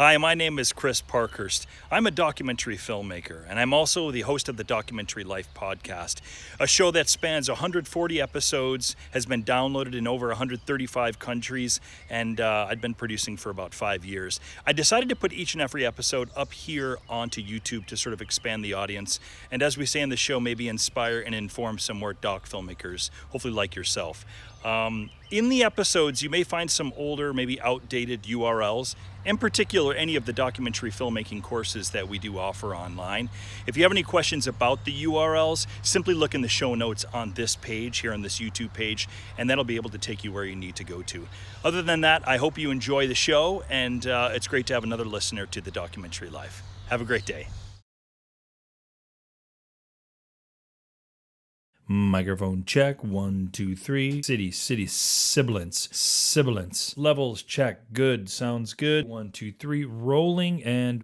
Hi, my name is Chris Parkhurst. I'm a documentary filmmaker, and I'm also the host of the Documentary Life podcast, a show that spans 140 episodes, has been downloaded in over 135 countries, and I've been producing for about 5 years. I decided to put each and every episode up here onto YouTube to sort of expand the audience, and as we say in the show, maybe inspire and inform some more doc filmmakers, hopefully like yourself. In the episodes, you may find some older, maybe outdated URLs, in particular any of the documentary filmmaking courses that we do offer online. If you have any questions about the URLs, simply look in the show notes on this page, here on this YouTube page, and that'll be able to take you where you need to go to. Other than that, I hope you enjoy the show, and it's great to have another listener to the Documentary Life. Have a great day. Microphone check, 1, 2, 3. City, sibilance. Levels check, good, sounds good. 1, 2, 3, rolling and...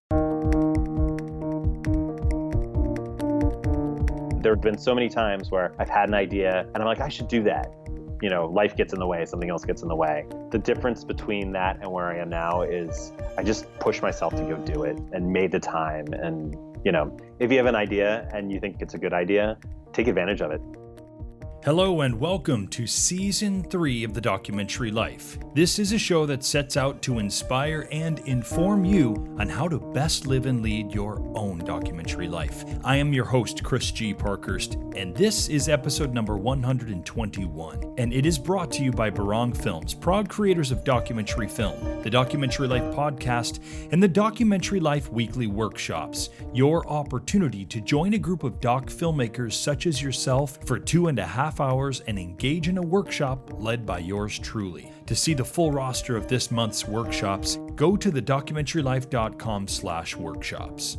There have been so many times where I've had an idea and I'm like, I should do that. You know, life gets in the way, something else gets in the way. The difference between that and where I am now is I just push myself to go do it and made the time. And, you know, if you have an idea and you think it's a good idea, take advantage of it. Hello and welcome to Season 3 of The Documentary Life. This is a show that sets out to inspire and inform you on how to best live and lead your own documentary life. I am your host, Chris G. Parkhurst, and this is episode number 121. And it is brought to you by Barong Films, proud creators of documentary film, the Documentary Life podcast, and the Documentary Life weekly workshops. Your opportunity to join a group of doc filmmakers such as yourself for 2.5 hours and engage in a workshop led by yours truly. To see the full roster of this month's workshops, go to thedocumentarylife.com/workshops.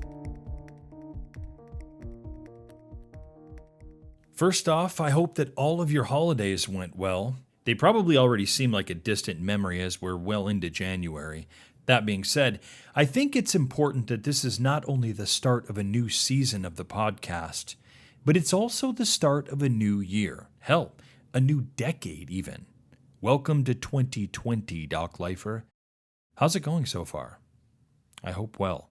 First off, I hope that all of your holidays went well. They probably already seem like a distant memory as we're well into January. That being said, I think it's important that this is not only the start of a new season of the podcast, but it's also the start of a new year. Hell, a new decade even. Welcome to 2020, Doc Lifer. How's it going so far? I hope well.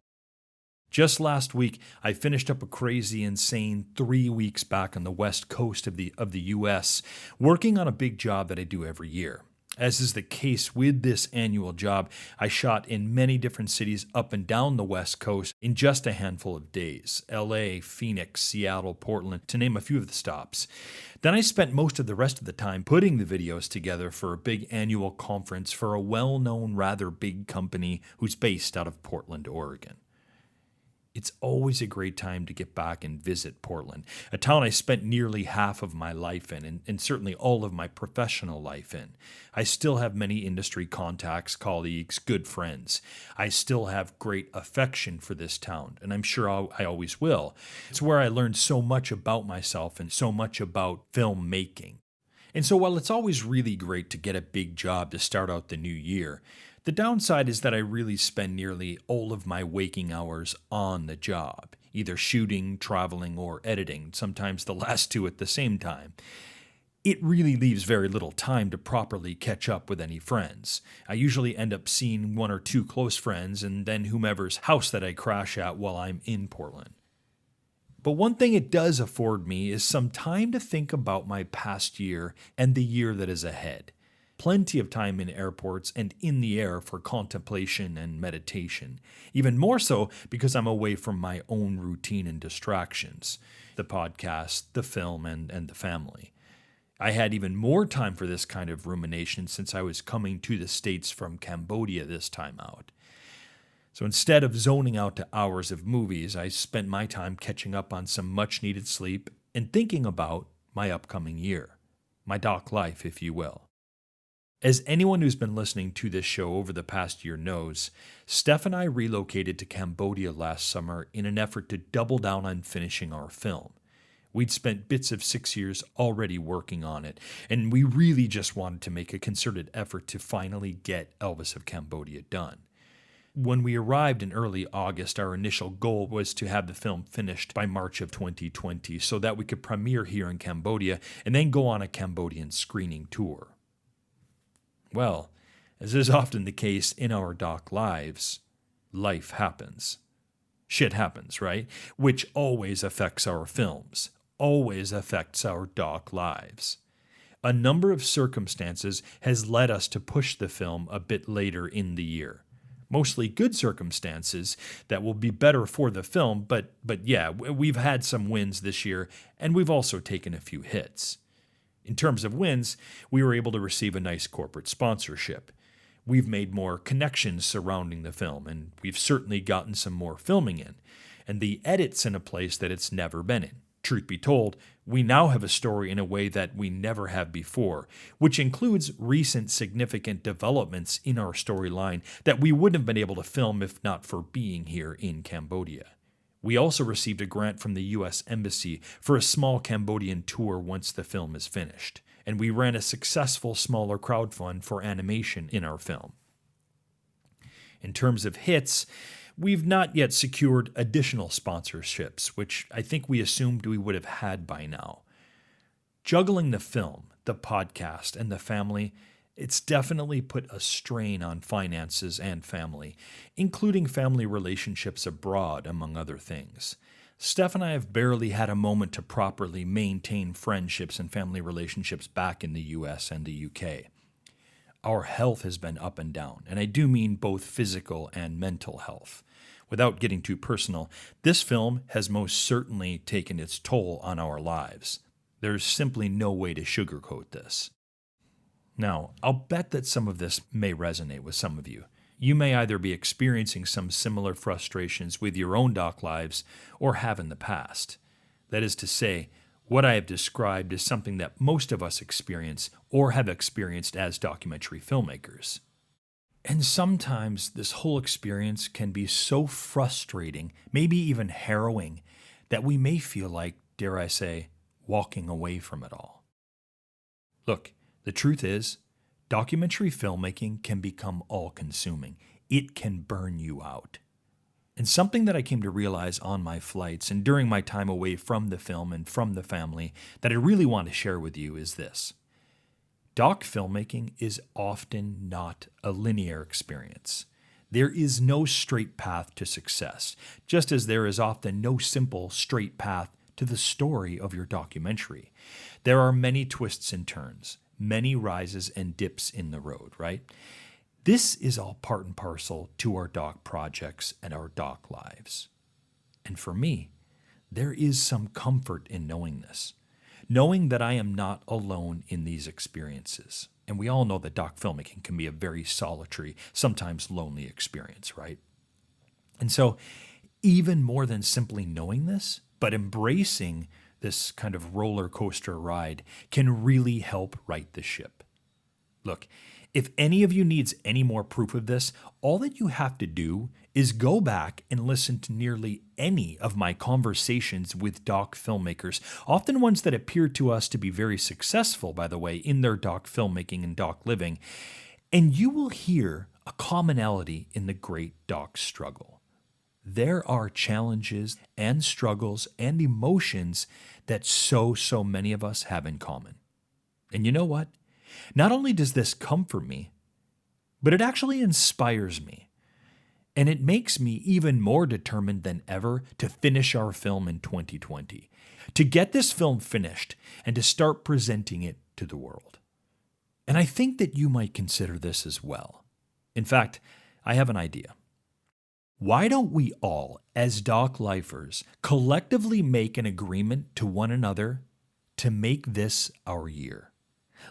Just last week, I finished up a crazy, insane 3 weeks back on the west coast of the U.S., working on a big job that I do every year. As is the case with this annual job, I shot in many different cities up and down the West Coast in just a handful of days. LA, Phoenix, Seattle, Portland, to name a few of the stops. Then I spent most of the rest of the time putting the videos together for a big annual conference for a well-known, rather big company who's based out of Portland, Oregon. It's always a great time to get back and visit Portland, a town I spent nearly half of my life in, and certainly all of my professional life in. I still have many industry contacts, colleagues, good friends. I still have great affection for this town, and I'm sure I always will. It's where I learned so much about myself and so much about filmmaking. And so while it's always really great to get a big job to start out the new year, the downside is that I really spend nearly all of my waking hours on the job, either shooting, traveling, or editing, sometimes the last two at the same time. It really leaves very little time to properly catch up with any friends. I usually end up seeing 1 or 2 close friends and then whomever's house that I crash at while I'm in Portland. But one thing it does afford me is some time to think about my past year and the year that is ahead. Plenty of time in airports and in the air for contemplation and meditation. Even more so because I'm away from my own routine and distractions. The podcast, the film, and the family. I had even more time for this kind of rumination since I was coming to the States from Cambodia this time out. So instead of zoning out to hours of movies, I spent my time catching up on some much-needed sleep and thinking about my upcoming year. My doc life, if you will. As anyone who's been listening to this show over the past year knows, Steph and I relocated to Cambodia last summer in an effort to double down on finishing our film. We'd spent bits of 6 years already working on it, and we really just wanted to make a concerted effort to finally get Elvis of Cambodia done. When we arrived in early August, our initial goal was to have the film finished by March of 2020 so that we could premiere here in Cambodia and then go on a Cambodian screening tour. Well, as is often the case in our doc lives, life happens. Shit happens, right? Which always affects our films, always affects our doc lives. A number of circumstances has led us to push the film a bit later in the year. Mostly good circumstances that will be better for the film, but yeah, we've had some wins this year, and we've also taken a few hits. In terms of wins, we were able to receive a nice corporate sponsorship. We've made more connections surrounding the film, and we've certainly gotten some more filming in, and the edit's in a place that it's never been in. Truth be told, we now have a story in a way that we never have before, which includes recent significant developments in our storyline that we wouldn't have been able to film if not for being here in Cambodia. We also received a grant from the U.S. Embassy for a small Cambodian tour once the film is finished, and we ran a successful smaller crowdfund for animation in our film. In terms of hits, we've not yet secured additional sponsorships, which I think we assumed we would have had by now. Juggling the film, the podcast, and the family, it's definitely put a strain on finances and family, including family relationships abroad, among other things. Steph and I have barely had a moment to properly maintain friendships and family relationships back in the US and the UK. Our health has been up and down, and I do mean both physical and mental health. Without getting too personal, this film has most certainly taken its toll on our lives. There's simply no way to sugarcoat this. Now, I'll bet that some of this may resonate with some of you. You may either be experiencing some similar frustrations with your own doc lives or have in the past. That is to say, what I have described is something that most of us experience or have experienced as documentary filmmakers. And sometimes this whole experience can be so frustrating, maybe even harrowing, that we may feel like, dare I say, walking away from it all. Look, the truth is, documentary filmmaking can become all-consuming. It can burn you out. And something that I came to realize on my flights and during my time away from the film and from the family that I really want to share with you is this. Doc filmmaking is often not a linear experience. There is no straight path to success, just as there is often no simple, straight path to the story of your documentary. There are many twists and turns, many rises and dips in the road, right? This is all part and parcel to our doc projects and our doc lives. And for me, there is some comfort in knowing this, knowing that I am not alone in these experiences. And we all know that doc filmmaking can be a very solitary, sometimes lonely experience, right? And so, even more than simply knowing this, but embracing this kind of roller coaster ride can really help right the ship. Look, if any of you needs any more proof of this, all that you have to do is go back and listen to nearly any of my conversations with doc filmmakers, often ones that appear to us to be very successful, by the way, in their doc filmmaking and doc living, and you will hear a commonality in the great doc struggle. There are challenges and struggles and emotions that so many of us have in common. And you know what? Not only does this comfort me, but it actually inspires me. And it makes me even more determined than ever to finish our film in 2020, to get this film finished and to start presenting it to the world. And I think that you might consider this as well. In fact, I have an idea. Why don't we all, as doc lifers, collectively make an agreement to one another to make this our year?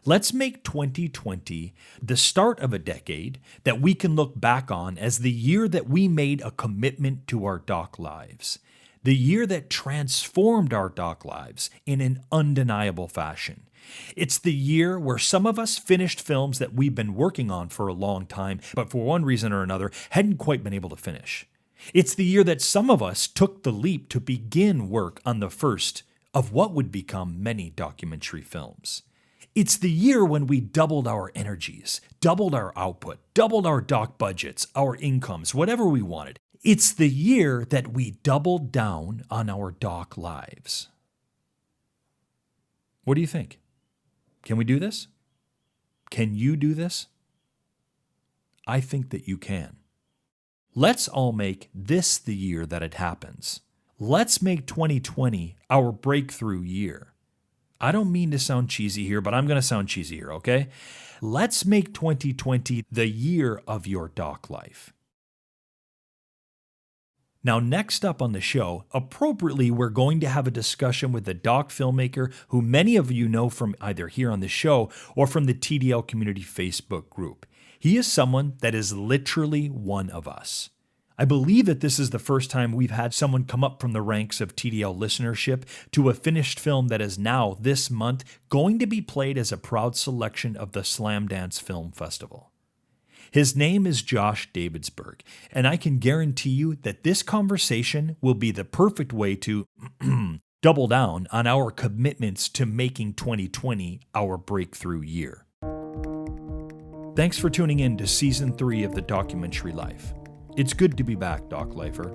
Let's make 2020 the start of a decade that we can look back on as the year that we made a commitment to our doc lives, the year that transformed our doc lives in an undeniable fashion. It's the year where some of us finished films that we've been working on for a long time, but for one reason or another hadn't quite been able to finish. It's the year that some of us took the leap to begin work on the first of what would become many documentary films. It's the year when we doubled our energies, doubled our output, doubled our doc budgets, our incomes, whatever we wanted. It's the year that we doubled down on our doc lives. What do you think? Can we do this? Can you do this? I think that you can. Let's all make this the year that it happens. Let's make 2020 our breakthrough year. I don't mean to sound cheesy here, but I'm going to sound cheesy here, okay? Let's make 2020 the year of your doc life. Now, next up on the show, appropriately, we're going to have a discussion with a doc filmmaker who many of you know from either here on the show or from the TDL Community Facebook group. He is someone that is literally one of us. I believe that this is the first time we've had someone come up from the ranks of TDL listenership to a finished film that is now, this month, going to be played as a proud selection of the Slamdance Film Festival. His name is Josh Davidsburg, and I can guarantee you that this conversation will be the perfect way to double down on our commitments to making 2020 our breakthrough year. Thanks for tuning in to Season 3 of The Documentary Life. It's good to be back, Doc Lifer.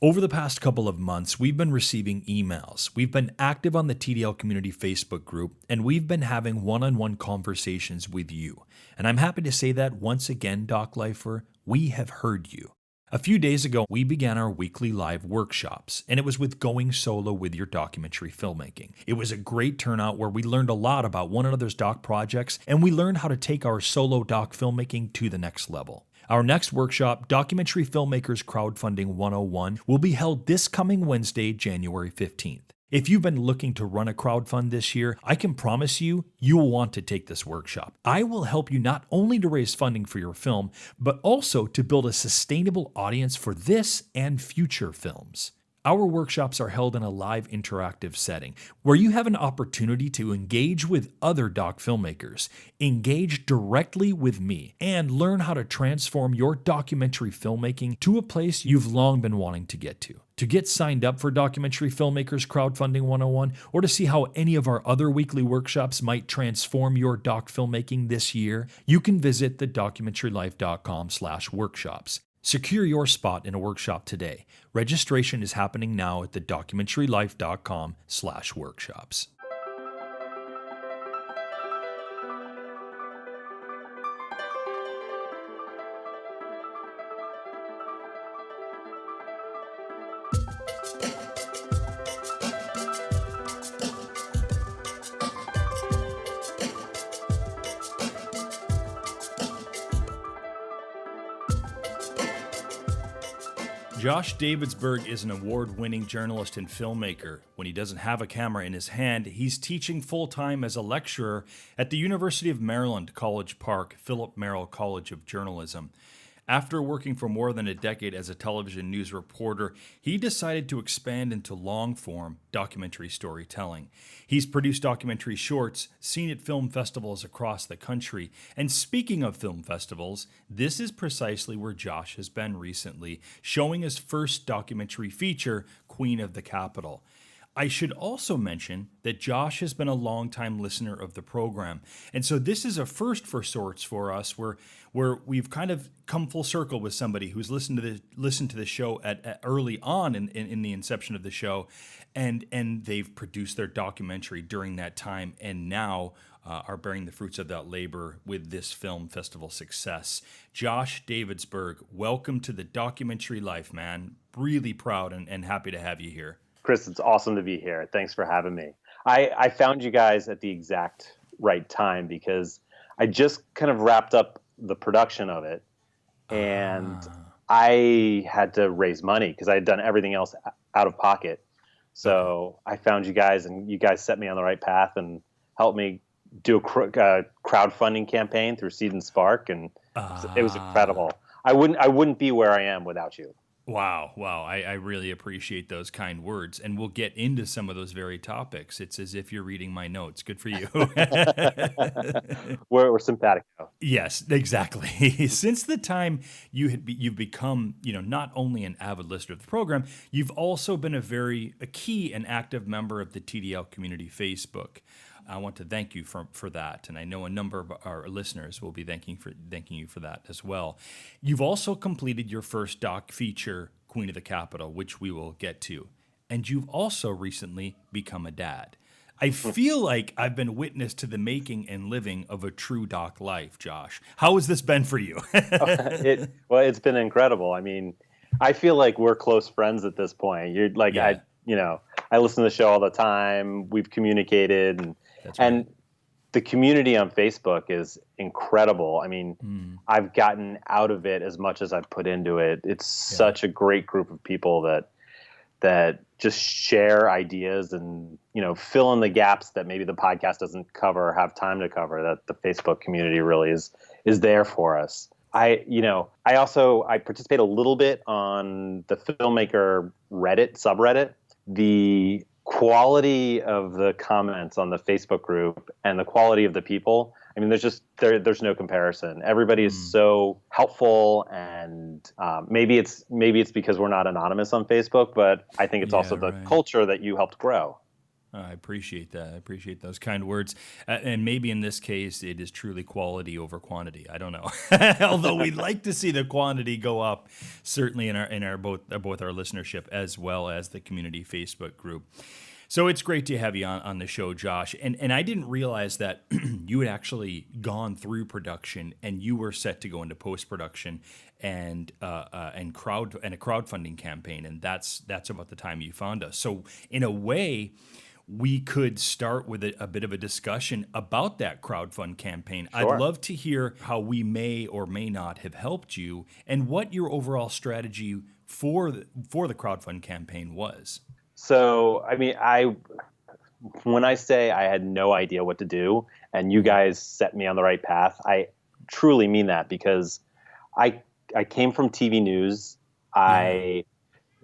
Over the past couple of months, we've been receiving emails. We've been active on the TDL Community Facebook group, and we've been having one-on-one conversations with you. And I'm happy to say that once again, Doc Lifer, we have heard you. A few days ago, we began our weekly live workshops, and it was with Going Solo with Your Documentary Filmmaking. It was a great turnout where we learned a lot about one another's doc projects, and we learned how to take our solo doc filmmaking to the next level. Our next workshop, Documentary Filmmakers Crowdfunding 101, will be held this coming Wednesday, January 15th. If you've been looking to run a crowdfund this year, I can promise you will want to take this workshop. I will help you not only to raise funding for your film, but also to build a sustainable audience for this and future films. Our workshops are held in a live interactive setting where you have an opportunity to engage with other doc filmmakers, engage directly with me, and learn how to transform your documentary filmmaking to a place you've long been wanting to get to. To get signed up for Documentary Filmmakers Crowdfunding 101 or to see how any of our other weekly workshops might transform your doc filmmaking this year, you can visit thedocumentarylife.com/workshops. Secure your spot in a workshop today. Registration is happening now at thedocumentarylife.com/workshops. Josh Davidsburg is an award-winning journalist and filmmaker. When he doesn't have a camera in his hand, he's teaching full-time as a lecturer at the University of Maryland, College Park, Philip Merrill College of Journalism. After working for more than a decade as a television news reporter, he decided to expand into long-form documentary storytelling. He's produced documentary shorts, seen at film festivals across the country. And speaking of film festivals, this is precisely where Josh has been recently, showing his first documentary feature, Queen of the Capitol. I should also mention that Josh has been a longtime listener of the program. And so this is a first for sorts for us where we've kind of come full circle with somebody who's listened to the show at early on in the inception of the show, and they've produced their documentary during that time and now are bearing the fruits of that labor with this film festival success. Josh Davidsburg, welcome to the Documentary Life, man. Really proud and happy to have you here. Chris, it's awesome to be here. Thanks for having me. I found you guys at the exact right time because I just kind of wrapped up the production of it, and I had to raise money because I had done everything else out of pocket. So I found you guys, and you guys set me on the right path and helped me do a crowdfunding campaign through Seed and Spark, and it was incredible. I wouldn't be where I am without you. Wow. I really appreciate those kind words. And we'll get into some of those very topics. It's as if you're reading my notes. Good for you. We're simpatico. Yes, exactly. Since the time you've become, not only an avid listener of the program, you've also been a key and active member of the TDL Community Facebook. I want to thank you for that, and I know a number of our listeners will be thanking you for that as well. You've also completed your first doc feature, Queen of the Capitol, which we will get to, and you've also recently become a dad. I feel like I've been witness to the making and living of a true doc life, Josh. How has this been for you? It's been incredible. I mean, I feel like we're close friends at this point. You're like, Yeah. I listen to the show all the time. We've communicated, and That's right. and the community on Facebook is incredible. I mean, I've gotten out of it as much as I've put into it. It's such a great group of people that just share ideas and, fill in the gaps that maybe the podcast doesn't cover or have time to cover, that the Facebook community really is there for us. I participate a little bit on the filmmaker Reddit subreddit. The quality of the comments on the Facebook group and the quality of the people, I mean, there's no comparison. Everybody is so helpful, and maybe it's because we're not anonymous on Facebook, but I think it's also the culture that you helped grow. I appreciate that. I appreciate those kind words. And maybe in this case, it is truly quality over quantity. I don't know. Although we'd like to see the quantity go up, certainly in our both our listenership as well as the community Facebook group. So it's great to have you on the show, Josh. And I didn't realize that you had actually gone through production and you were set to go into post-production and a crowdfunding campaign. And that's about the time you found us. So in a way, we could start with a bit of a discussion about that crowdfund campaign. Sure. I'd love to hear how we may or may not have helped you and what your overall strategy for the crowdfund campaign was. So, I mean, when I say I had no idea what to do and you guys set me on the right path, I truly mean that, because I came from TV news. As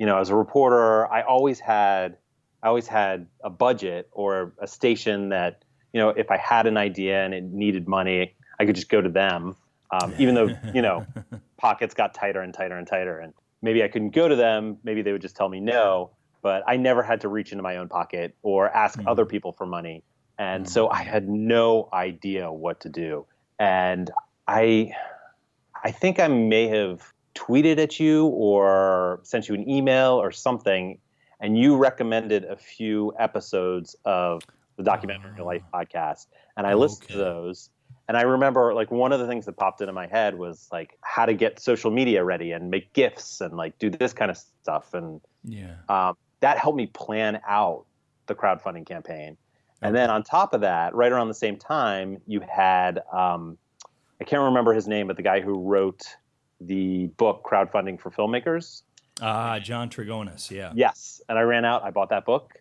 a reporter, I always had a budget or a station that, if I had an idea and it needed money, I could just go to them. Even though, pockets got tighter and tighter and tighter, and maybe I couldn't go to them. Maybe they would just tell me no, but I never had to reach into my own pocket or ask other people for money. And so I had no idea what to do. And I think I may have tweeted at you or sent you an email or something, and you recommended a few episodes of the Documentary Your Life podcast. And I listened to those. And I remember, like, one of the things that popped into my head was, like, how to get social media ready and make GIFs and, like, do this kind of stuff. And that helped me plan out the crowdfunding campaign. And then on top of that, right around the same time, you had, I can't remember his name, but the guy who wrote the book Crowdfunding for Filmmakers. John Trigonis, yeah. Yes. And I ran out, I bought that book.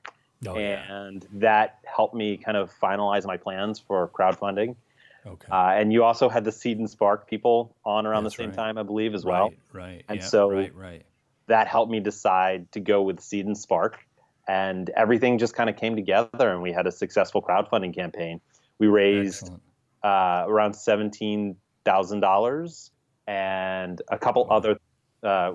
And that helped me kind of finalize my plans for crowdfunding. Okay. And you also had the Seed and Spark people on around the same time, I believe, as well. Right. And so that helped me decide to go with Seed and Spark. And everything just kind of came together, and we had a successful crowdfunding campaign. We raised around $17,000, and a couple other.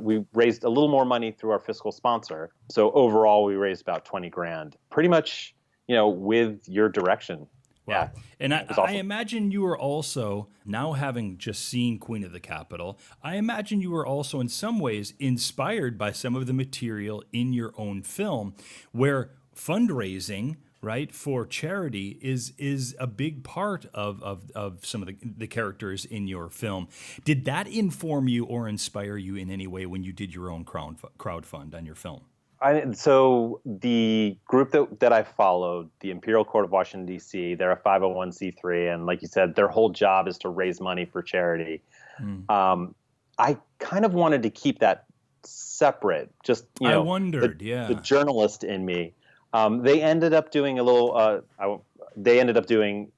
We raised a little more money through our fiscal sponsor. So overall, we raised about $20,000. Pretty much, with your direction. Wow. Yeah. And I imagine you were also, now having just seen Queen of the Capitol, I imagine you were also in some ways inspired by some of the material in your own film, where fundraising, right, for charity is a big part of some of the characters in your film. Did that inform you or inspire you in any way when you did your own crowdfund on your film? So the group that I followed, the Imperial Court of Washington, D.C., they're a 501c3. And like you said, their whole job is to raise money for charity. I kind of wanted to keep that separate. Just, I wondered, the journalist in me. They ended up doing they ended up doing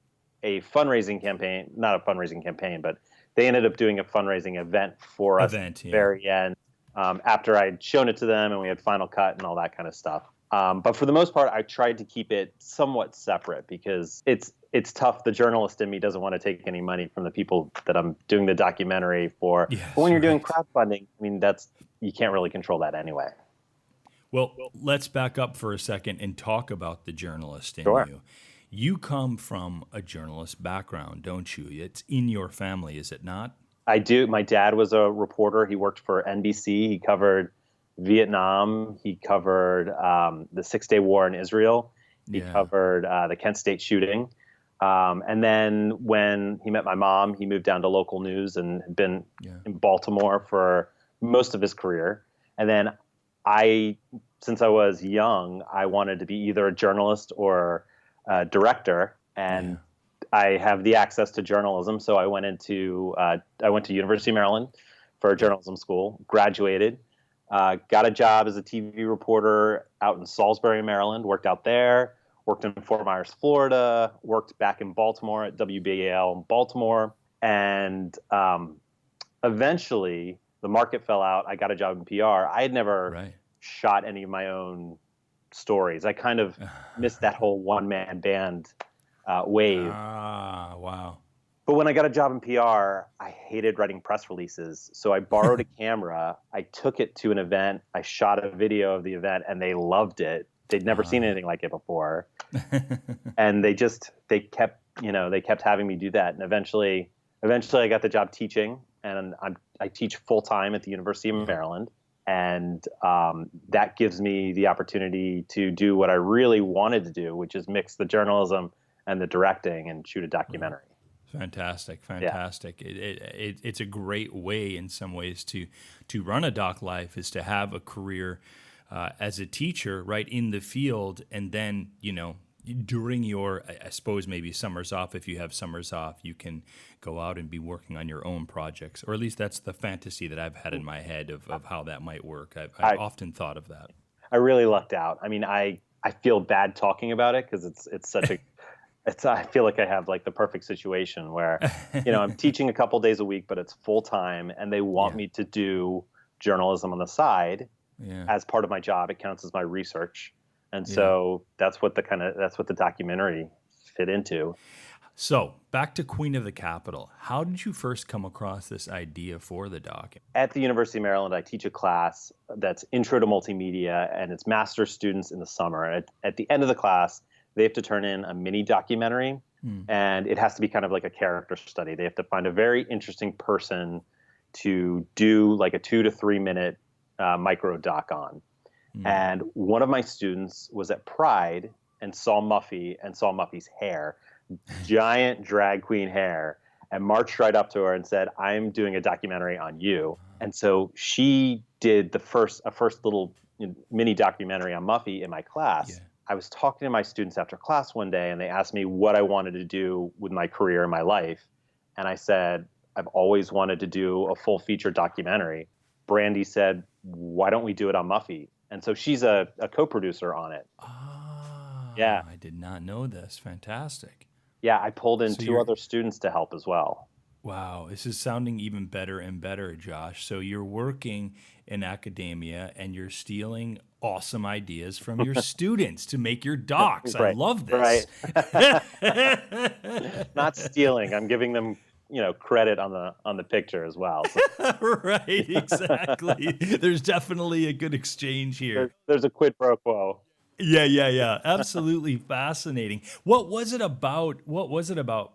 a fundraising campaign, not a fundraising campaign, but they ended up doing a fundraising event for us at the very end. After I'd shown it to them and we had final cut and all that kind of stuff. But for the most part, I tried to keep it somewhat separate because it's tough. The journalist in me doesn't want to take any money from the people that I'm doing the documentary for. Yes, but when you're doing crowdfunding, I mean, you can't really control that anyway. Well, let's back up for a second and talk about the journalist in you. You come from a journalist background, don't you? It's in your family, is it not? I do. My dad was a reporter. He worked for NBC. He covered Vietnam. He covered the Six-Day War in Israel. He Yeah. covered the Kent State shooting. And then when he met my mom, he moved down to local news and had been Yeah. in Baltimore for most of his career. And then since I was young, I wanted to be either a journalist or a director. And I have the access to journalism, so I went to University of Maryland for journalism school, graduated, got a job as a TV reporter out in Salisbury, Maryland, worked out there, worked in Fort Myers, Florida, worked back in Baltimore at WBAL in Baltimore, and eventually the market fell out. I got a job in PR. I had never shot any of my own stories. I kind of missed that whole one-man band wave. Ah, wow. But when I got a job in PR, I hated writing press releases. So I borrowed a camera. I took it to an event. I shot a video of the event, and they loved it. They'd never seen anything like it before. And they kept having me do that. And eventually I got the job teaching, and I teach full time at the University of Maryland. And that gives me the opportunity to do what I really wanted to do, which is mix the journalism and the directing and shoot a documentary. Fantastic. Yeah. It's a great way in some ways to run a doc life, is to have a career as a teacher right in the field, and then, during your, I suppose maybe summers off, if you have summers off, you can go out and be working on your own projects, or at least that's the fantasy that I've had in my head of how that might work. I've often thought of that. I really lucked out. I mean, I feel bad talking about it because it's such a I feel like I have like the perfect situation where, I'm teaching a couple days a week, but it's full time, and they want me to do journalism on the side as part of my job. It counts as my research. And so that's what the documentary fit into. So back to Queen of the Capitol. How did you first come across this idea for the doc? At the University of Maryland, I teach a class that's Intro to Multimedia, and it's master's students in the summer. At the end of the class, they have to turn in a mini documentary, and it has to be kind of like a character study. They have to find a very interesting person to do like a 2 to 3 minute micro doc on. And one of my students was at Pride and saw Muffy and saw Muffy's hair, giant drag queen hair, and marched right up to her and said, "I'm doing a documentary on you." And so she did a first little mini documentary on Muffy in my class. Yeah. I was talking to my students after class one day, and they asked me what I wanted to do with my career and my life. And I said, I've always wanted to do a full feature documentary. Brandy said, why don't we do it on Muffy? And so she's a co-producer on it. Ah, yeah. I did not know this. Fantastic. Yeah, I pulled in two other students to help as well. Wow, this is sounding even better and better, Josh. So you're working in academia and you're stealing awesome ideas from your students to make your docs. Right. I love this. Right. Not stealing. I'm giving them credit on the picture as well. So. Right, exactly. There's definitely a good exchange here. There's a quid pro quo. Yeah. Absolutely fascinating. What was it about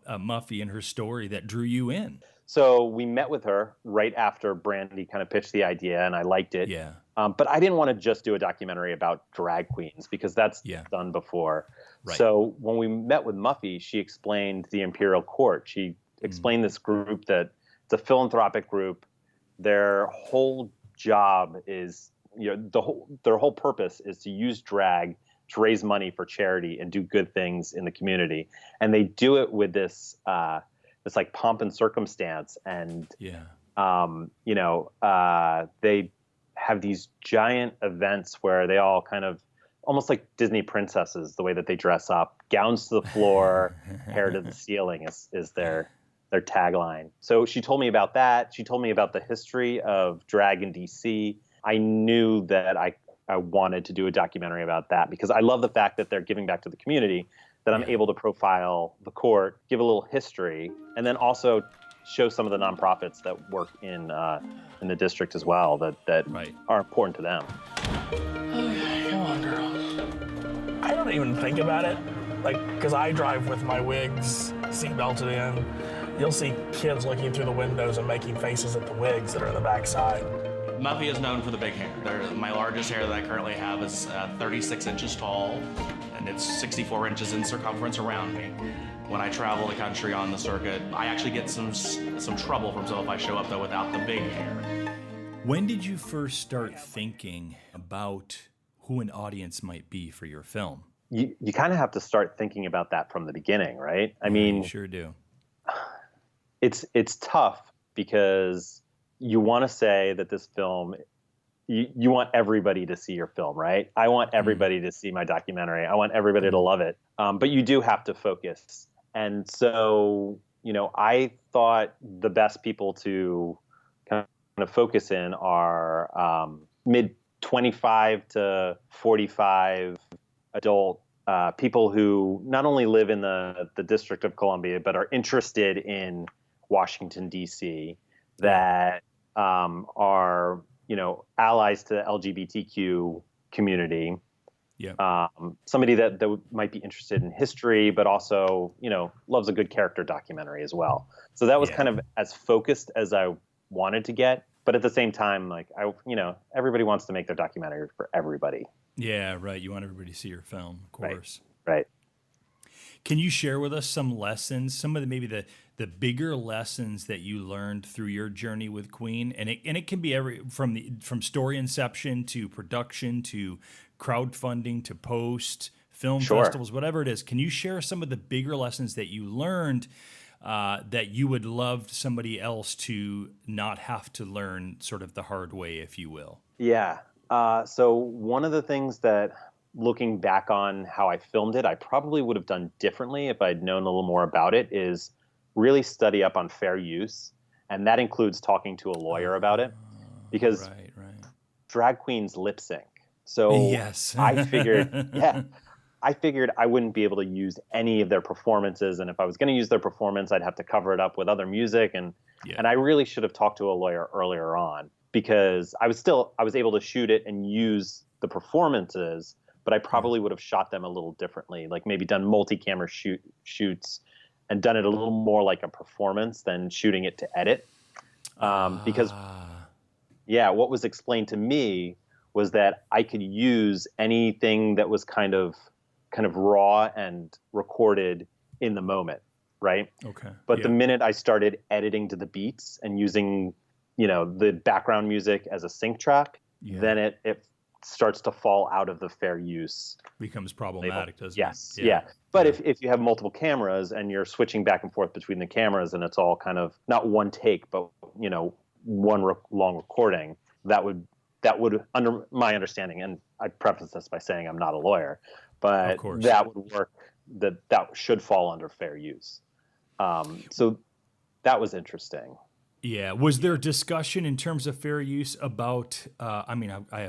Muffy and her story that drew you in? So we met with her right after Brandy kind of pitched the idea, and I liked it. Yeah. But I didn't want to just do a documentary about drag queens because that's done before. Right. So when we met with Muffy, she explained the Imperial Court. She explained this group that it's a philanthropic group. Their whole job is, their whole purpose is to use drag to raise money for charity and do good things in the community. And they do it with this like pomp and circumstance. And, they have these giant events where they all kind of almost like Disney princesses, the way that they dress up, gowns to the floor, hair to the ceiling is their tagline. So she told me about that. She told me about the history of drag in DC. I knew that I wanted to do a documentary about that because I love the fact that they're giving back to the community, that I'm able to profile the court, give a little history, and then also show some of the nonprofits that work in the district as well that are important to them. Okay, come on, girls. I don't even think about it. like, because I drive with my wigs seat belted in, you'll see kids looking through the windows and making faces at the wigs that are in the back side. Muffy is known for the big hair. My largest hair that I currently have is 36 inches tall, and it's 64 inches in circumference around me. When I travel the country on the circuit, I actually get some trouble from some if I show up though without the big hair. When did you first start thinking about who an audience might be for your film? You kind of have to start thinking about that from the beginning, right? I mean, you sure do. It's tough because you want to say that this film, you want everybody to see your film, right? I want everybody to see my documentary. I want everybody to love it. But you do have to focus. And so, I thought the best people to kind of focus in are mid 25 to 45 adult people who not only live in the District of Columbia, but are interested in Washington, D.C., that are, allies to the LGBTQ community. Yeah. Somebody that might be interested in history, but also, loves a good character documentary as well. So that was kind of as focused as I wanted to get. But at the same time, everybody wants to make their documentary for everybody. Yeah, right. You want everybody to see your film, of course. Right. Can you share with us some lessons, some of maybe the bigger lessons that you learned through your journey with Queen? And it can be from story inception to production to crowdfunding to post, film festivals, whatever it is. Can you share some of the bigger lessons that you learned that you would love somebody else to not have to learn sort of the hard way, if you will? Yeah. So one of the things that, looking back on how I filmed it, I probably would have done differently if I'd known a little more about it, is really study up on fair use. And that includes talking to a lawyer about it, because drag queens lip sync. So yes. I figured I wouldn't be able to use any of their performances. And if I was going to use their performance, I'd have to cover it up with other music. And I really should have talked to a lawyer earlier on, because I was able to shoot it and use the performances, but I probably would have shot them a little differently, like maybe done multi-camera shoots and done it a little more like a performance than shooting it to edit. Because what was explained to me was that I could use anything that was kind of raw and recorded in the moment, right? Okay. But the minute I started editing to the beats and using, the background music as a sync track, then it starts to fall out of the fair use. Becomes problematic, doesn't it? Yeah. Yeah. But if you have multiple cameras and you're switching back and forth between the cameras and it's all kind of not one take, but one long recording, that would, under my understanding, and I preface this by saying I'm not a lawyer, but that would work. That should fall under fair use. So that was interesting. Yeah. Was there discussion in terms of fair use about, I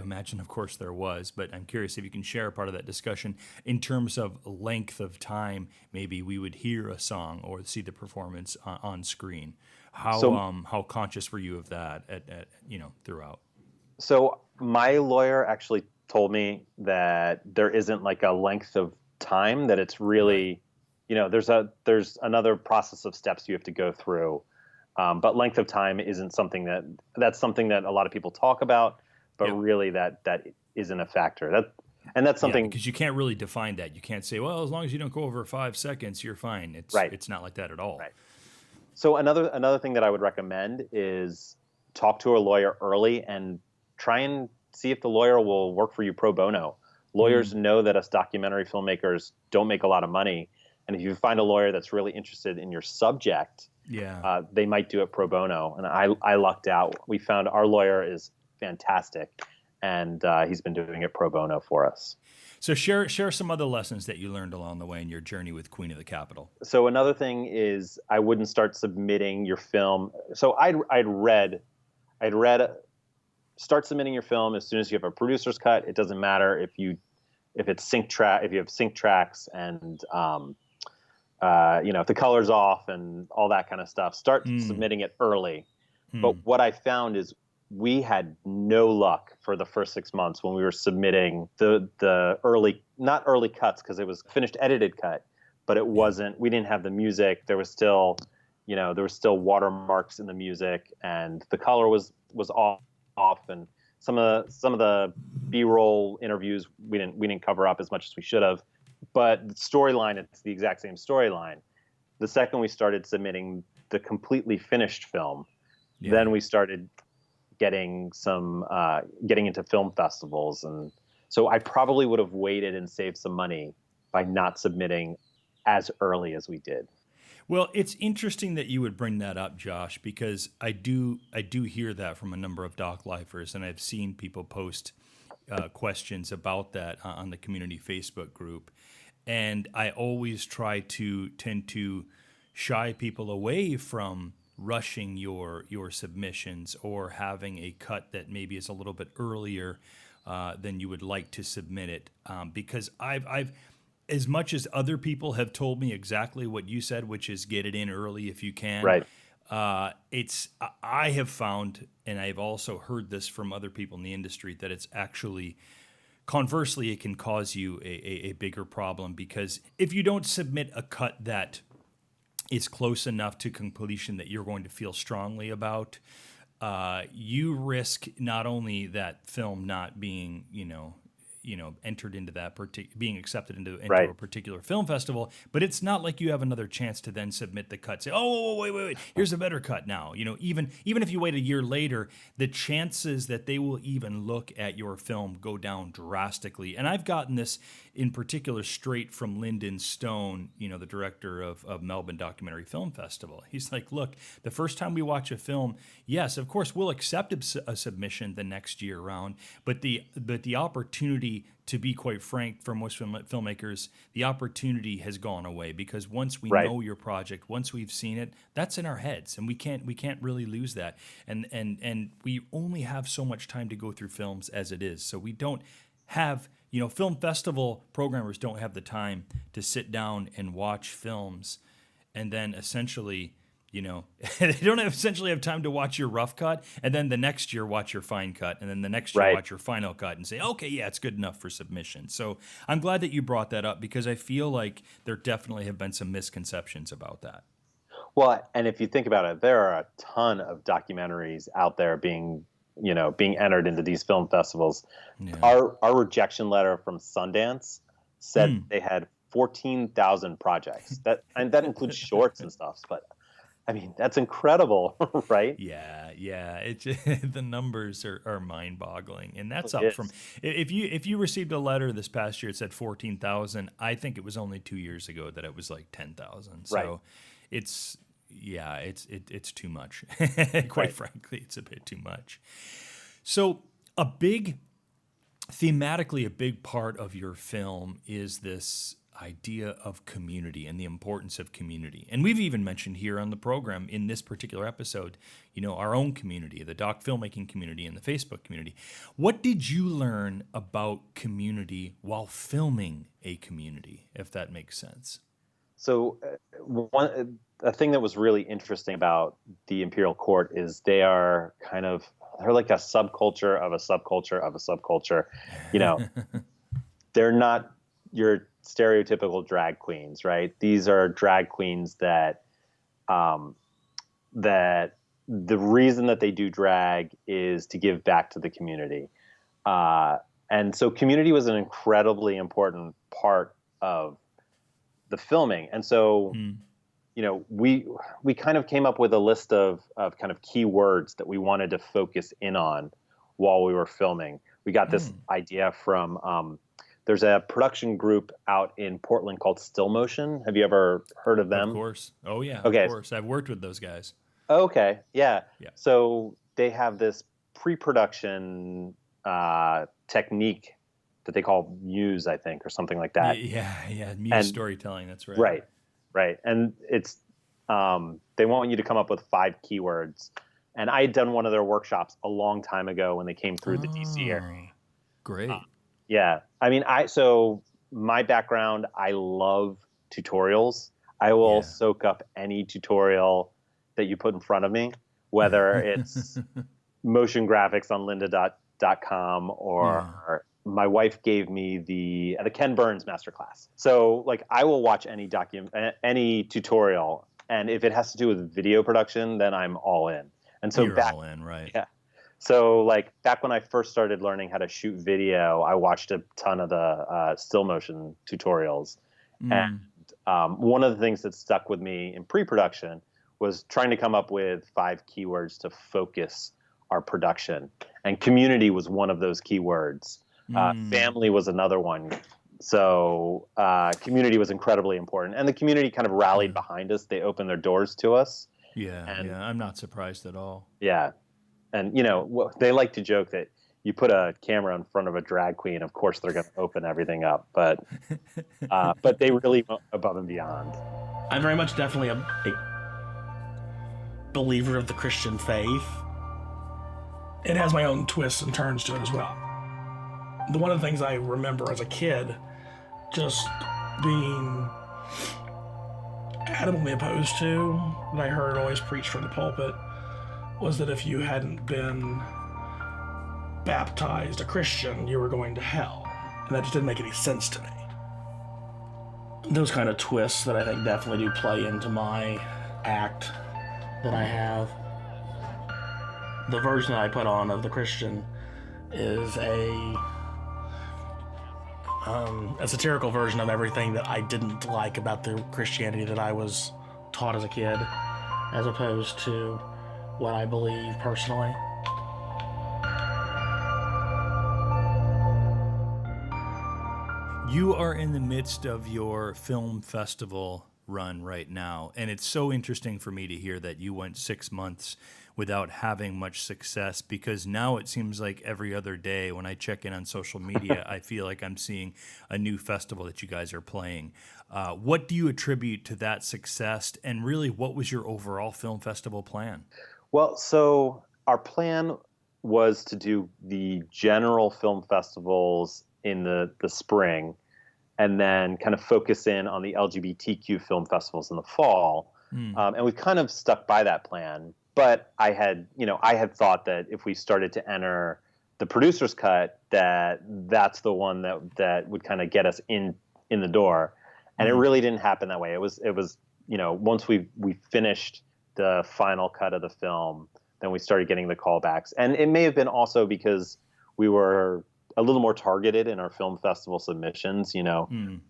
imagine, of course, there was, but I'm curious if you can share a part of that discussion in terms of length of time. Maybe we would hear a song or see the performance on screen. How conscious were you of that at throughout? So my lawyer actually told me that there isn't like a length of time, that it's really, there's another process of steps you have to go through. But length of time isn't something that's something that a lot of people talk about, but really that isn't a factor. That's something, because you can't really define that. You can't say, well, as long as you don't go over 5 seconds, you're fine. It's not like that at all. Right. So another thing that I would recommend is talk to a lawyer early and try and see if the lawyer will work for you pro bono. Lawyers know that us documentary filmmakers don't make a lot of money. And if you find a lawyer that's really interested in your subject, they might do it pro bono. And I lucked out. We found our lawyer is fantastic, and he's been doing it pro bono for us. So share some other lessons that you learned along the way in your journey with Queen of the Capitol. So another thing is I wouldn't start submitting your film. So I'd read start submitting your film as soon as you have a producer's cut. It doesn't matter if you have sync tracks and if the color's off and all that kind of stuff. Start submitting it early. But what I found is we had no luck for the first 6 months when we were submitting the early, not early cuts because it was finished edited cut, but it wasn't, we didn't have the music. There was still, there was still watermarks in the music, and the color was off, and some of the B-roll interviews we didn't cover up as much as we should have. But the storyline, it's the exact same storyline. The second we started submitting the completely finished film, then we started getting into film festivals. And so I probably would have waited and saved some money by not submitting as early as we did. Well, it's interesting that you would bring that up, Josh, because I do hear that from a number of doc lifers, and I've seen people post questions about that on the community Facebook group. And I always tend to shy people away from rushing your submissions or having a cut that maybe is a little bit earlier than you would like to submit it, because I've as much as other people have told me exactly what you said, which is get it in early if you can. Right. I have found, and I've also heard this from other people in the industry, that it's actually, conversely, it can cause you a bigger problem, because if you don't submit a cut that is close enough to completion that you're going to feel strongly about, you risk not only that film not being, entered into that being accepted into a particular film festival, but it's not like you have another chance to then submit the cut. Say, oh, wait, here's a better cut now. Even if you wait a year later, the chances that they will even look at your film go down drastically. And I've gotten this in particular straight from Lyndon Stone, the director of Melbourne Documentary Film Festival. He's like, look, the first time we watch a film, yes, of course, we'll accept a submission the next year round, but the opportunity, to be quite frank, for most filmmakers, the opportunity has gone away, because once we know your project, once we've seen it, that's in our heads, and we can't really lose that. And we only have so much time to go through films as it is, so we don't have, film festival programmers don't have the time to sit down and watch films and then essentially, they don't essentially have time to watch your rough cut and then the next year watch your fine cut and then the next year watch your final cut and say, okay, yeah, it's good enough for submission. So I'm glad that you brought that up, because I feel like there definitely have been some misconceptions about that. Well, and if you think about it, there are a ton of documentaries out there being entered into these film festivals. Yeah. Our rejection letter from Sundance said they had 14,000 projects. That includes shorts and stuff, but I mean, that's incredible, right? Yeah. The numbers are mind-boggling, and that's up from, if you received a letter this past year, it said 14,000. I think it was only 2 years ago that it was like 10,000. So it's too much. Quite frankly, it's a bit too much. So thematically, a big part of your film is this idea of community and the importance of community. And we've even mentioned here on the program in this particular episode, our own community, the doc filmmaking community and the Facebook community. What did you learn about community while filming a community, if that makes sense? So a thing that was really interesting about the Imperial Court is they're like a subculture of a subculture of a subculture. They're not your stereotypical drag queens, right? These are drag queens that the reason that they do drag is to give back to the community. And so community was an incredibly important part of the filming. And so, we kind of came up with a list of kind of key words that we wanted to focus in on while we were filming. We got this idea from, there's a production group out in Portland called Still Motion. Have you ever heard of them? Of course. Oh yeah. Okay. Of course. I've worked with those guys. Okay. Yeah. So they have this pre-production technique that they call Muse, I think, or something like that. Yeah. Muse storytelling. That's right. Right. And it's they want you to come up with 5 keywords. And I had done one of their workshops a long time ago when they came through the DC area. Great. Yeah. I mean, so my background, I love tutorials. I will soak up any tutorial that you put in front of me, whether it's motion graphics on lynda.com, or my wife gave me the Ken Burns masterclass. So like I will watch any tutorial, and if it has to do with video production, then I'm all in. And so You're all in, right? Yeah. So like back when I first started learning how to shoot video, I watched a ton of the still motion tutorials. And one of the things that stuck with me in pre-production was trying to come up with 5 keywords to focus our production. And community was one of those keywords. Family was another one. So community was incredibly important. And the community kind of rallied behind us. They opened their doors to us. Yeah, I'm not surprised at all. Yeah. And, they like to joke that you put a camera in front of a drag queen, of course they're going to open everything up. But they really went above and beyond. I'm very much definitely a believer of the Christian faith. It has my own twists and turns to it as well. One of the things I remember as a kid just being adamantly opposed to, that I heard always preached from the pulpit, was that if you hadn't been baptized a Christian, you were going to hell. And that just didn't make any sense to me. Those kind of twists that I think definitely do play into my act that I have. The version that I put on of the Christian is a satirical version of everything that I didn't like about the Christianity that I was taught as a kid, as opposed to what I believe personally. You are in the midst of your film festival run right now, and it's so interesting for me to hear that you went 6 months without having much success, because now it seems like every other day when I check in on social media, I feel like I'm seeing a new festival that you guys are playing. What do you attribute to that success, and really what was your overall film festival plan? Well, so our plan was to do the general film festivals in the spring, and then kind of focus in on the LGBTQ film festivals in the fall. And we kind of stuck by that plan. But I had thought that if we started to enter the producer's cut, that's the one that would kind of get us in the door. And it really didn't happen that way. It was once we finished the final cut of the film, then we started getting the callbacks. And it may have been also because we were a little more targeted in our film festival submissions.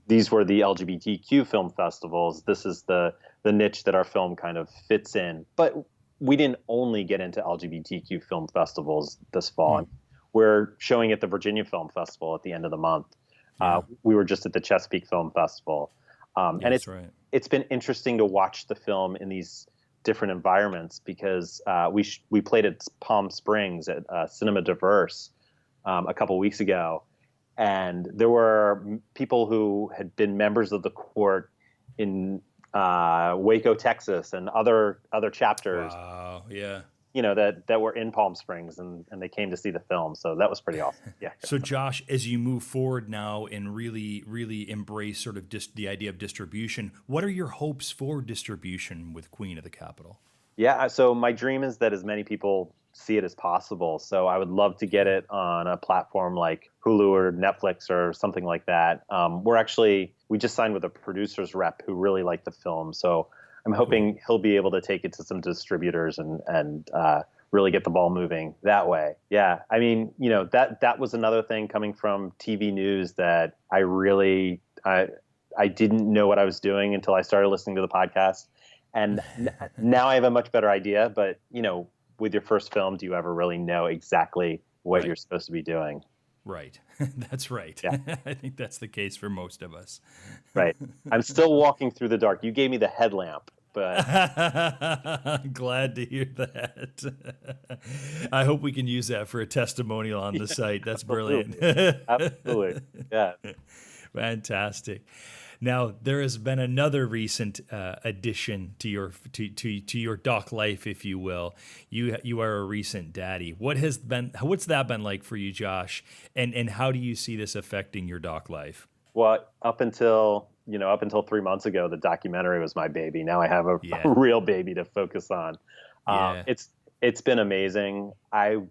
These were the LGBTQ film festivals. This is the niche that our film kind of fits in. But we didn't only get into LGBTQ film festivals this fall. We're showing at the Virginia Film Festival at the end of the month. We were just at the Chesapeake Film Festival. And it's been interesting to watch the film in these different environments, because we played at Palm Springs at Cinema Diverse a couple weeks ago, and there were people who had been members of the court in Waco, Texas, and other chapters. Wow, yeah. That were in Palm Springs, and they came to see the film. So that was pretty awesome. Yeah. So Josh, as you move forward now and really, really embrace sort of the idea of distribution, what are your hopes for distribution with Queen of the Capitol? Yeah, so my dream is that as many people see it as possible. So I would love to get it on a platform like Hulu or Netflix or something like that. We just signed with a producer's rep who really liked the film. So I'm hoping he'll be able to take it to some distributors and really get the ball moving that way. Yeah. I mean, that was another thing coming from TV news that I didn't know what I was doing until I started listening to the podcast. And now I have a much better idea, but with your first film, do you ever really know exactly what you're supposed to be doing? Right. That's right. Yeah. I think that's the case for most of us. Right. I'm still walking through the dark. You gave me the headlamp, but glad to hear that. I hope we can use that for a testimonial on the site. That's brilliant. Absolutely. Yeah. Fantastic. Now, there has been another recent addition to your doc life, if you will. You are a recent daddy. What's that been like for you, Josh? And how do you see this affecting your doc life? Well, up until 3 months ago, the documentary was my baby. Now I have a real baby to focus on. It's been amazing. I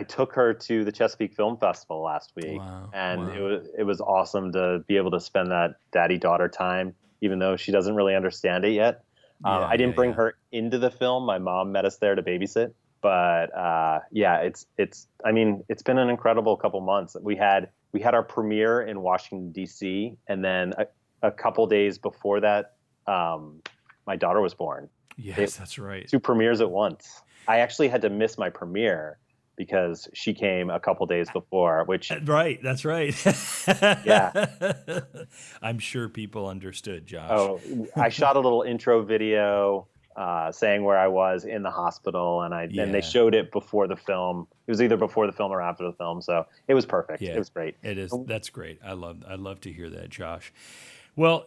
took her to the Chesapeake Film Festival last week, Wow, and wow. it was awesome to be able to spend that daddy-daughter time, even though she doesn't really understand it yet. Yeah, I didn't yeah, bring yeah. her into the film. My mom met us there to babysit, but yeah, it's. I mean, it's been an incredible couple months. We had our premiere in Washington D.C., and then a couple days before that, my daughter was born. It, Yes, that's right. two premieres at once. I actually had to miss my premiere because she came a couple days before, which, Right, that's right. yeah. I'm sure people understood, Josh. Oh, I shot a little intro video saying where I was in the hospital, and they Yeah, showed it before the film. It was either before the film or after the film, so it was perfect. It yeah, was great. it is. That's great. I love to hear that, Josh. Well,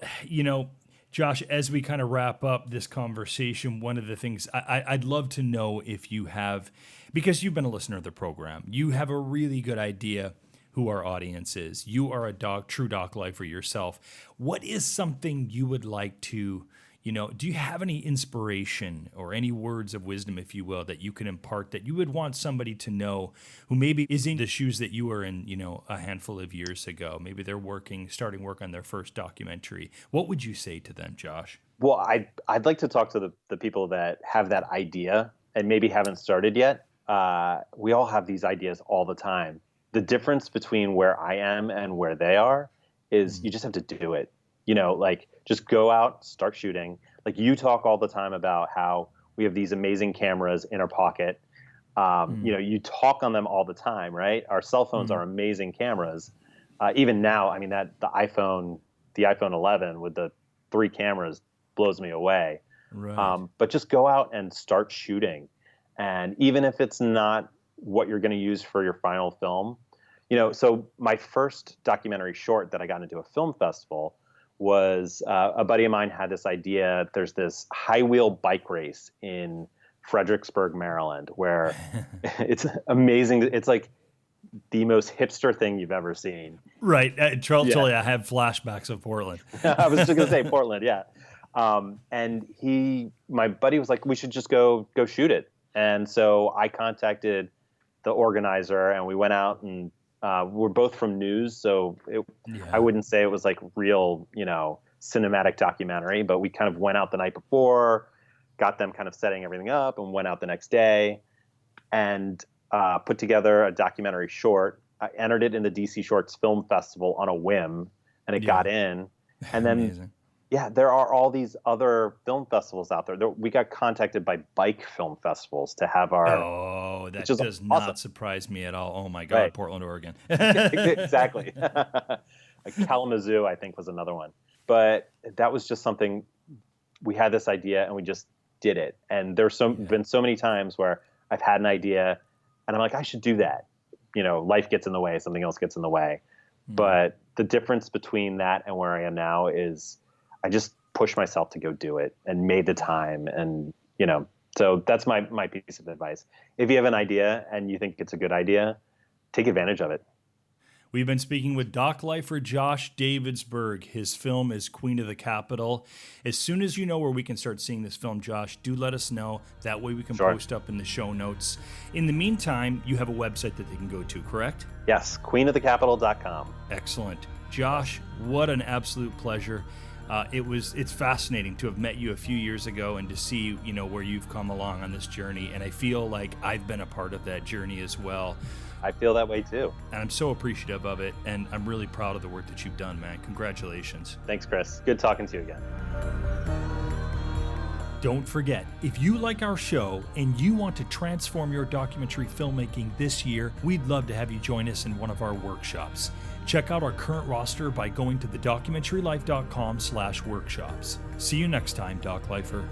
Josh, as we kind of wrap up this conversation, one of the things I'd love to know if you have, because you've been a listener of the program, you have a really good idea who our audience is. You are a true doc lifer yourself. What is something you would like to, do you have any inspiration or any words of wisdom, if you will, that you can impart that you would want somebody to know who maybe is in the shoes that you were in, a handful of years ago? Maybe they're starting work on their first documentary. What would you say to them, Josh? Well, I'd like to talk to the people that have that idea and maybe haven't started yet. We all have these ideas all the time. The difference between where I am and where they are is you just have to do it. Like just go out, start shooting. Like you talk all the time about how we have these amazing cameras in our pocket. You talk on them all the time, right? Our cell phones are amazing cameras. Even now, I mean that the iPhone 11 with the 3 cameras blows me away. Right. But just go out and start shooting. And even if it's not what you're going to use for your final film, so my first documentary short that I got into a film festival was a buddy of mine had this idea. There's this high wheel bike race in Fredericksburg, Maryland, where it's amazing. It's like the most hipster thing you've ever seen. Right. Yeah. Truly, I have flashbacks of Portland. I was just gonna say Portland, yeah. And my buddy was like, we should just go shoot it. And so I contacted the organizer, and we went out, and we're both from news, so I wouldn't say it was like real, cinematic documentary, but we kind of went out the night before, got them kind of setting everything up, and went out the next day, and put together a documentary short. I entered it in the DC Shorts Film Festival on a whim, and it got in. And then, Amazing. yeah, there are all these other film festivals out there. We got contacted by bike film festivals to have our. Oh, that which is does awesome. not surprise me at all. Oh my God, Right. Portland, Oregon. Exactly. Like Kalamazoo, I think, was another one. But that was just something, we had this idea and we just did it. And there's been so many times where I've had an idea and I'm like, I should do that. Life gets in the way, something else gets in the way. But the difference between that and where I am now is I just pushed myself to go do it and made the time. And, so that's my piece of advice. If you have an idea and you think it's a good idea, take advantage of it. We've been speaking with doc lifer Josh Davidsburg. His film is Queen of the Capitol. As soon as you know where we can start seeing this film, Josh, do let us know. That way we can Sure. post up in the show notes. In the meantime, you have a website that they can go to, correct? Yes, queenofthecapital.com. Excellent. Josh, what an absolute pleasure. It's fascinating to have met you a few years ago and to see, where you've come along on this journey. And I feel like I've been a part of that journey as well. I feel that way too. And I'm so appreciative of it. And I'm really proud of the work that you've done, man. Congratulations. Thanks, Chris. Good talking to you again. Don't forget, if you like our show and you want to transform your documentary filmmaking this year, we'd love to have you join us in one of our workshops. Check out our current roster by going to thedocumentarylife.com/workshops. See you next time, Doc Lifer.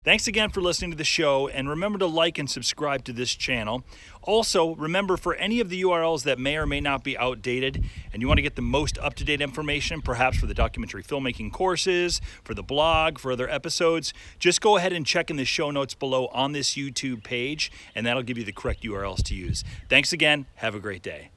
Thanks again for listening to the show, and remember to like and subscribe to this channel. Also, remember, for any of the URLs that may or may not be outdated and you want to get the most up-to-date information, perhaps for the documentary filmmaking courses, for the blog, for other episodes, just go ahead and check in the show notes below on this YouTube page, and that'll give you the correct URLs to use. Thanks again. Have a great day.